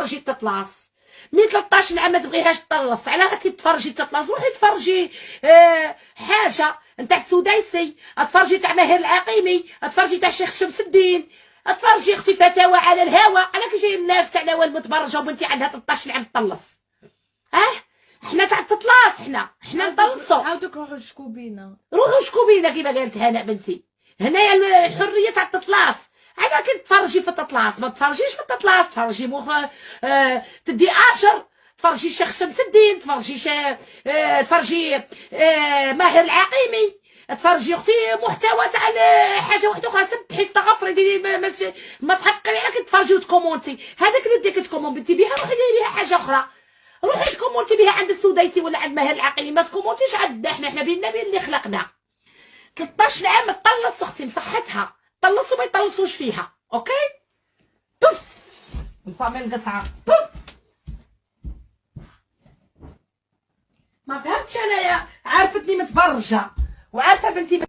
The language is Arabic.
تفرجي تطلاص، من 13 عام ما تبغيهاش تطلص، علاه راكي تفرجي تطلاص؟ روحي تفرجي حاجه نتاع السديسي، اتفرجي تاع ماهر العقيمي، اتفرجي تاع الشيخ شمس الدين، اتفرجي اختي فتاوى على الهوى. على كي جاي الناس تاع نوال متبرجه وبنتي عندها 13 عام تطلص؟ حنا تاع التطلاص، حنا نطلصو. عاودوك روحوا شكو بينا، روحوا شكو بينا كيما قالت هناء بنتي. هنايا الحريه تاع التطلاص. على كي تفرجي في التطلاص ما تفرجيش في التطلاص، تفرجي تدي اشر، تفرجي الشيخ شمس الدين، تفرجي ماهر العقيمي، تفرجي اختي محتوى تاع حاجه واحده اخرى. سبحي استغفري ديري مصحف قريعه كي تفرجي وتكومونتي. هذاك اللي ديك تكومونتي بها روحي ديري بها حاجه اخرى، روحي تكومونتي بها عند السديسي ولا عند ماهر العقيمي، ما تكومونتيش عندنا حنا بالنبي اللي خلقنا. 13 عام تطلص اختي مصحتها، طلصوا ما يطلصوش فيها. اوكي بف نصامي القصعه بف. ما فهمتش انايا، عارفتني متبرجه وعارفه بنتي